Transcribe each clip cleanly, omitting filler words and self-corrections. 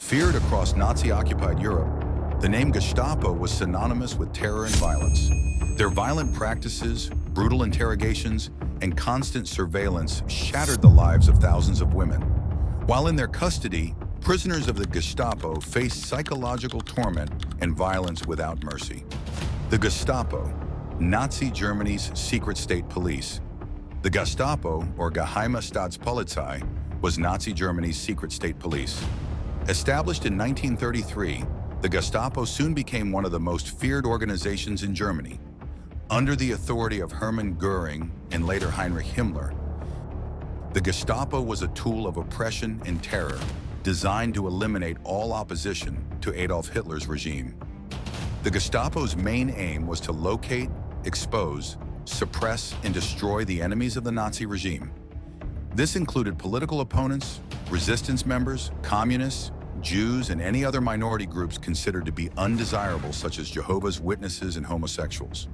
Feared across Nazi-occupied Europe, the name Gestapo was synonymous with terror and violence. Their violent practices, brutal interrogations, and constant surveillance shattered the lives of thousands of women. While in their custody, prisoners of the Gestapo faced psychological torment and violence without mercy. The Gestapo, Nazi Germany's secret state police. The Gestapo, or Geheime Staatspolizei, was Nazi Germany's secret state police. Established in 1933, the Gestapo soon became one of the most feared organizations in Germany. Under the authority of Hermann Göring and later Heinrich Himmler, the Gestapo was a tool of oppression and terror designed to eliminate all opposition to Adolf Hitler's regime. The Gestapo's main aim was to locate, expose, suppress, and destroy the enemies of the Nazi regime. This included political opponents, resistance members, communists, Jews, and any other minority groups considered to be undesirable, such as Jehovah's Witnesses and homosexuals.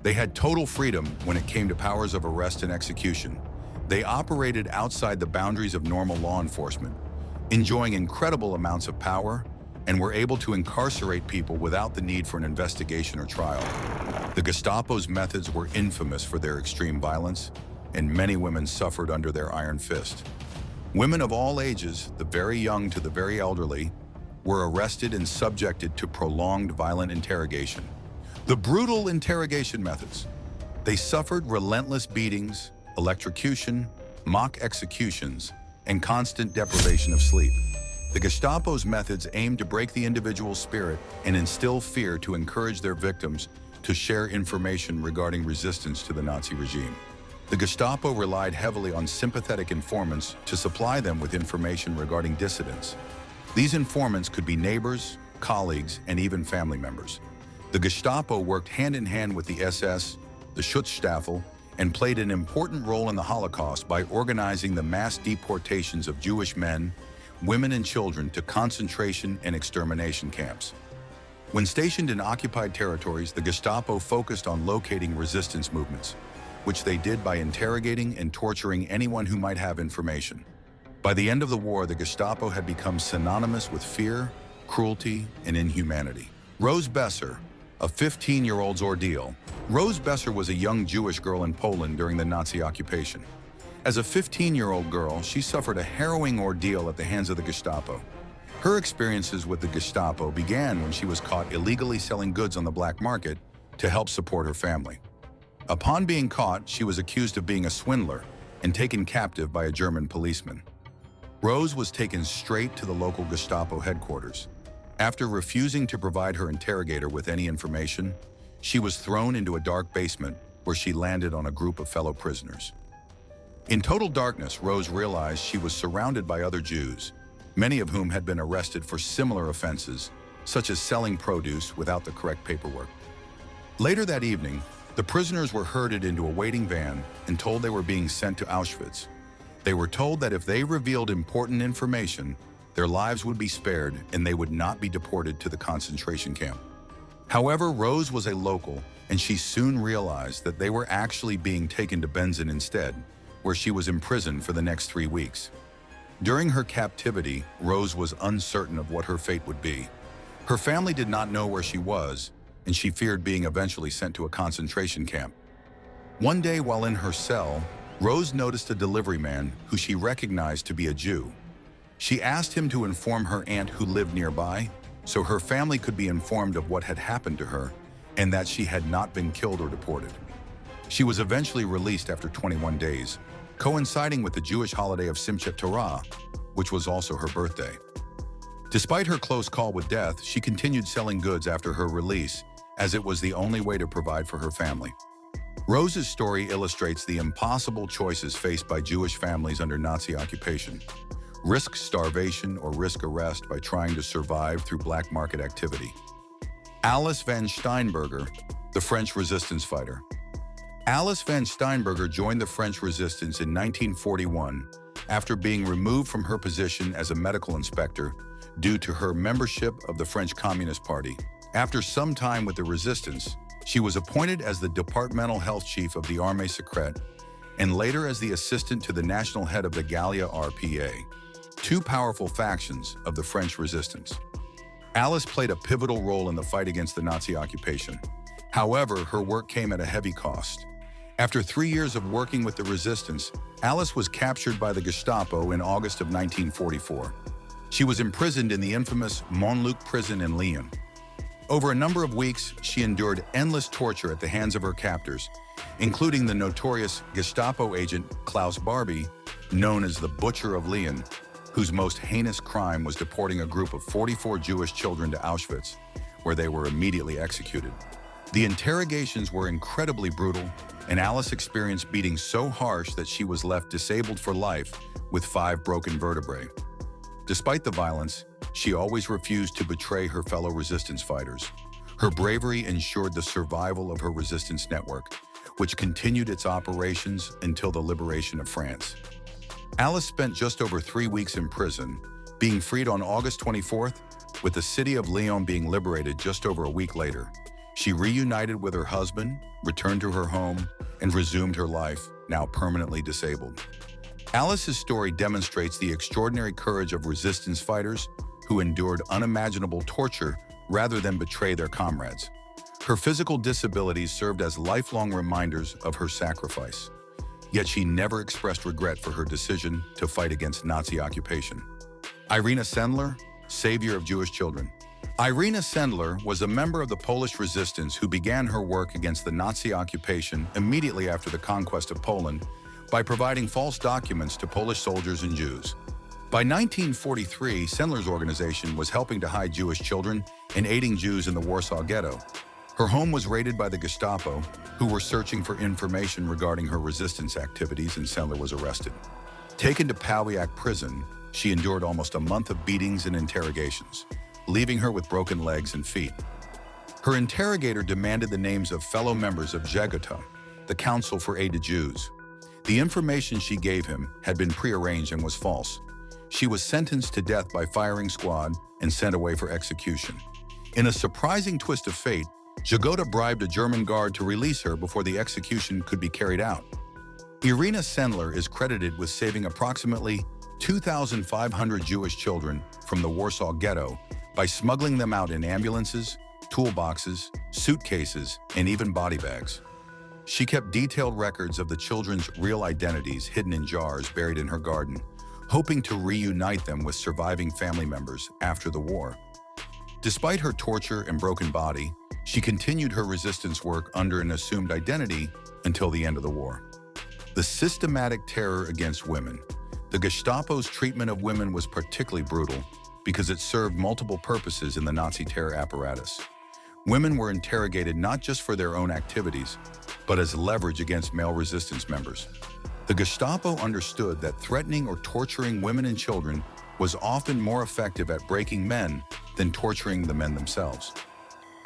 They had total freedom when it came to powers of arrest and execution. They operated outside the boundaries of normal law enforcement, enjoying incredible amounts of power, and were able to incarcerate people without the need for an investigation or trial. The Gestapo's methods were infamous for their extreme violence, and many women suffered under their iron fist. Women of all ages, the very young to the very elderly, were arrested and subjected to prolonged violent interrogation. The brutal interrogation methods. They suffered relentless beatings, electrocution, mock executions, and constant deprivation of sleep. The Gestapo's methods aimed to break the individual's spirit and instill fear to encourage their victims to share information regarding resistance to the Nazi regime. The Gestapo relied heavily on sympathetic informants to supply them with information regarding dissidents. These informants could be neighbors, colleagues, and even family members. The Gestapo worked hand-in-hand with the SS, the Schutzstaffel, and played an important role in the Holocaust by organizing the mass deportations of Jewish men, women, and children to concentration and extermination camps. When stationed in occupied territories, the Gestapo focused on locating resistance movements, which they did by interrogating and torturing anyone who might have information. By the end of the war, the Gestapo had become synonymous with fear, cruelty, and inhumanity. Rose Besser, a 15-year-old's ordeal. Rose Besser was a young Jewish girl in Poland during the Nazi occupation. As a 15-year-old girl, she suffered a harrowing ordeal at the hands of the Gestapo. Her experiences with the Gestapo began when she was caught illegally selling goods on the black market to help support her family. Upon being caught, she was accused of being a swindler and taken captive by a German policeman. Rose was taken straight to the local Gestapo headquarters. After refusing to provide her interrogator with any information, she was thrown into a dark basement where she landed on a group of fellow prisoners. In total darkness, Rose realized she was surrounded by other Jews, many of whom had been arrested for similar offenses, such as selling produce without the correct paperwork. Later that evening, the prisoners were herded into a waiting van and told they were being sent to Auschwitz. They were told that if they revealed important information, their lives would be spared and they would not be deported to the concentration camp. However, Rose was a local, and she soon realized that they were actually being taken to Benzin instead, where she was imprisoned for the next 3 weeks. During her captivity, Rose was uncertain of what her fate would be. Her family did not know where she was, and she feared being eventually sent to a concentration camp. One day while in her cell, Rose noticed a delivery man who she recognized to be a Jew. She asked him to inform her aunt who lived nearby, so her family could be informed of what had happened to her and that she had not been killed or deported. She was eventually released after 21 days, coinciding with the Jewish holiday of Simchat Torah, which was also her birthday. Despite her close call with death, she continued selling goods after her release, as it was the only way to provide for her family. Rose's story illustrates the impossible choices faced by Jewish families under Nazi occupation. Risk starvation or risk arrest by trying to survive through black market activity. Alice van Steinberger, the French resistance fighter. Alice van Steinberger joined the French resistance in 1941 after being removed from her position as a medical inspector due to her membership of the French Communist Party. After some time with the resistance, she was appointed as the departmental health chief of the Armée Secrète and later as the assistant to the national head of the Gallia RPA. two powerful factions of the French resistance. Alice played a pivotal role in the fight against the Nazi occupation. However, her work came at a heavy cost. After 3 years of working with the resistance, Alice was captured by the Gestapo in August of 1944. She was imprisoned in the infamous Montluc prison in Lyon. Over a number of weeks, she endured endless torture at the hands of her captors, including the notorious Gestapo agent Klaus Barbie, known as the Butcher of Lyon, whose most heinous crime was deporting a group of 44 Jewish children to Auschwitz, where they were immediately executed. The interrogations were incredibly brutal, and Alice experienced beatings so harsh that she was left disabled for life with 5 broken vertebrae. Despite the violence, she always refused to betray her fellow resistance fighters. Her bravery ensured the survival of her resistance network, which continued its operations until the liberation of France. Alice spent just over 3 weeks in prison, being freed on August 24th, with the city of Lyon being liberated just over a week later. She reunited with her husband, returned to her home, and resumed her life, now permanently disabled. Alice's story demonstrates the extraordinary courage of resistance fighters who endured unimaginable torture rather than betray their comrades. Her physical disabilities served as lifelong reminders of her sacrifice. Yet she never expressed regret for her decision to fight against Nazi occupation. Irena Sendler, savior of Jewish children. Irena Sendler was a member of the Polish resistance who began her work against the Nazi occupation immediately after the conquest of Poland by providing false documents to Polish soldiers and Jews. By 1943, Sendler's organization was helping to hide Jewish children and aiding Jews in the Warsaw Ghetto. Her home was raided by the Gestapo, who were searching for information regarding her resistance activities, and Sendler was arrested. Taken to Pawiak prison, she endured almost a month of beatings and interrogations, leaving her with broken legs and feet. Her interrogator demanded the names of fellow members of Zegota, the Council for Aid to Jews. The information she gave him had been prearranged and was false. She was sentenced to death by firing squad and sent away for execution. In a surprising twist of fate, Zegota bribed a German guard to release her before the execution could be carried out. Irena Sendler is credited with saving approximately 2,500 Jewish children from the Warsaw Ghetto by smuggling them out in ambulances, toolboxes, suitcases, and even body bags. She kept detailed records of the children's real identities hidden in jars buried in her garden, hoping to reunite them with surviving family members after the war. Despite her torture and broken body, she continued her resistance work under an assumed identity until the end of the war. The systematic terror against women. The Gestapo's treatment of women was particularly brutal because it served multiple purposes in the Nazi terror apparatus. Women were interrogated not just for their own activities, but as leverage against male resistance members. The Gestapo understood that threatening or torturing women and children was often more effective at breaking men than torturing the men themselves.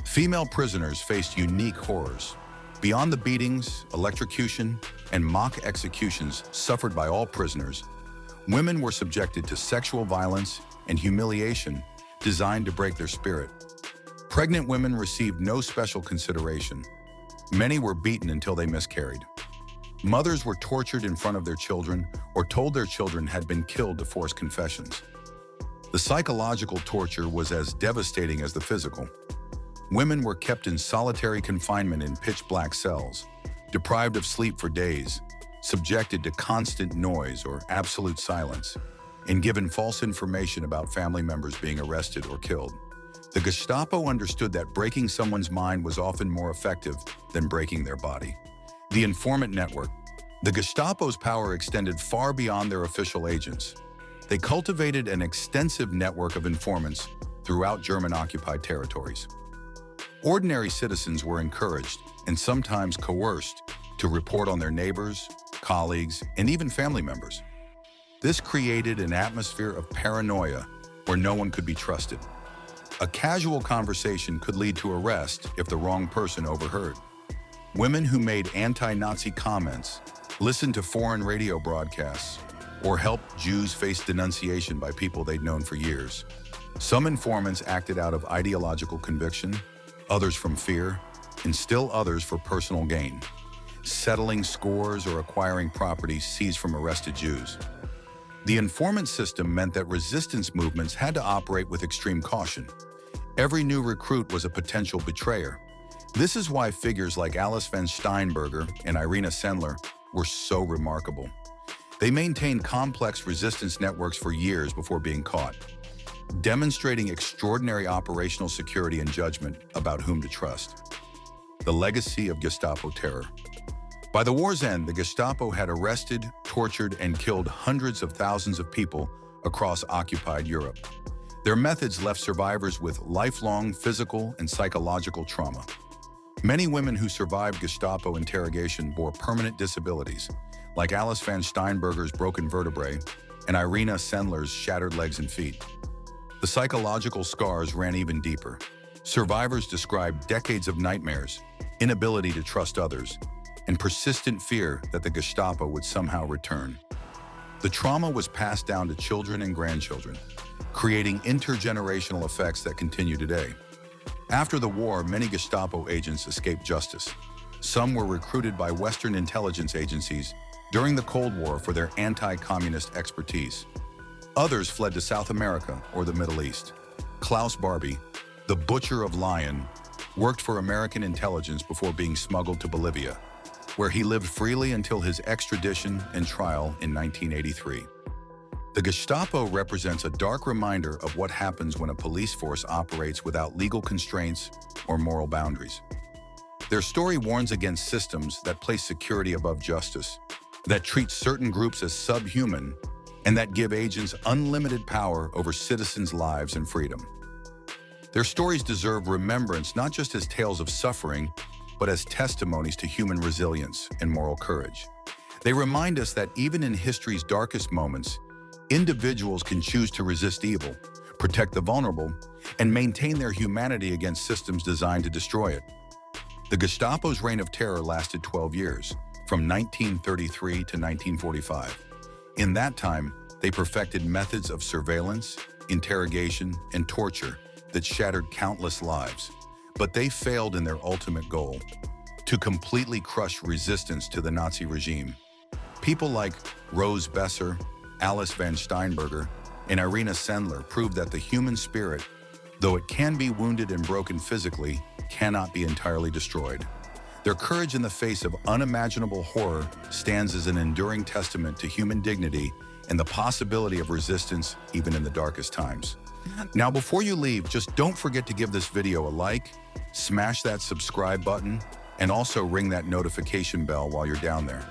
Female prisoners faced unique horrors. Beyond the beatings, electrocution, and mock executions suffered by all prisoners, women were subjected to sexual violence and humiliation designed to break their spirit. Pregnant women received no special consideration. Many were beaten until they miscarried. Mothers were tortured in front of their children or told their children had been killed to force confessions. The psychological torture was as devastating as the physical. Women were kept in solitary confinement in pitch-black cells, deprived of sleep for days, subjected to constant noise or absolute silence, and given false information about family members being arrested or killed. The Gestapo understood that breaking someone's mind was often more effective than breaking their body. The informant network. The Gestapo's power extended far beyond their official agents. They cultivated an extensive network of informants throughout German-occupied territories. Ordinary citizens were encouraged, and sometimes coerced, to report on their neighbors, colleagues, and even family members. This created an atmosphere of paranoia where no one could be trusted. A casual conversation could lead to arrest if the wrong person overheard. Women who made anti-Nazi comments, listened to foreign radio broadcasts, or helped Jews face denunciation by people they'd known for years. Some informants acted out of ideological conviction, others from fear, and still others for personal gain, settling scores or acquiring property seized from arrested Jews. The informant system meant that resistance movements had to operate with extreme caution. Every new recruit was a potential betrayer. This is why figures like Alice van Steinberger and Irena Sendler were so remarkable. They maintained complex resistance networks for years before being caught, demonstrating extraordinary operational security and judgment about whom to trust. The legacy of Gestapo terror. By the war's end, the Gestapo had arrested, tortured, and killed hundreds of thousands of people across occupied Europe. Their methods left survivors with lifelong physical and psychological trauma. Many women who survived Gestapo interrogation bore permanent disabilities, like Alice van Steinberger's broken vertebrae and Irena Sendler's shattered legs and feet. The psychological scars ran even deeper. Survivors described decades of nightmares, inability to trust others, and persistent fear that the Gestapo would somehow return. The trauma was passed down to children and grandchildren, creating intergenerational effects that continue today. After the war, many Gestapo agents escaped justice. Some were recruited by Western intelligence agencies during the Cold War for their anti-communist expertise. Others fled to South America or the Middle East. Klaus Barbie, the butcher of Lyon, worked for American intelligence before being smuggled to Bolivia, where he lived freely until his extradition and trial in 1983. The Gestapo represents a dark reminder of what happens when a police force operates without legal constraints or moral boundaries. Their story warns against systems that place security above justice, that treat certain groups as subhuman, and that give agents unlimited power over citizens' lives and freedom. Their stories deserve remembrance not just as tales of suffering, but as testimonies to human resilience and moral courage. They remind us that even in history's darkest moments, individuals can choose to resist evil, protect the vulnerable, and maintain their humanity against systems designed to destroy it. The Gestapo's reign of terror lasted 12 years, from 1933 to 1945. In that time, they perfected methods of surveillance, interrogation, and torture that shattered countless lives. But they failed in their ultimate goal, to completely crush resistance to the Nazi regime. People like Rose Besser, Alice van Steinberger, and Irena Sendler proved that the human spirit, though it can be wounded and broken physically, cannot be entirely destroyed. Their courage in the face of unimaginable horror stands as an enduring testament to human dignity and the possibility of resistance even in the darkest times. Now, before you leave, just don't forget to give this video a like, smash that subscribe button, and also ring that notification bell while you're down there.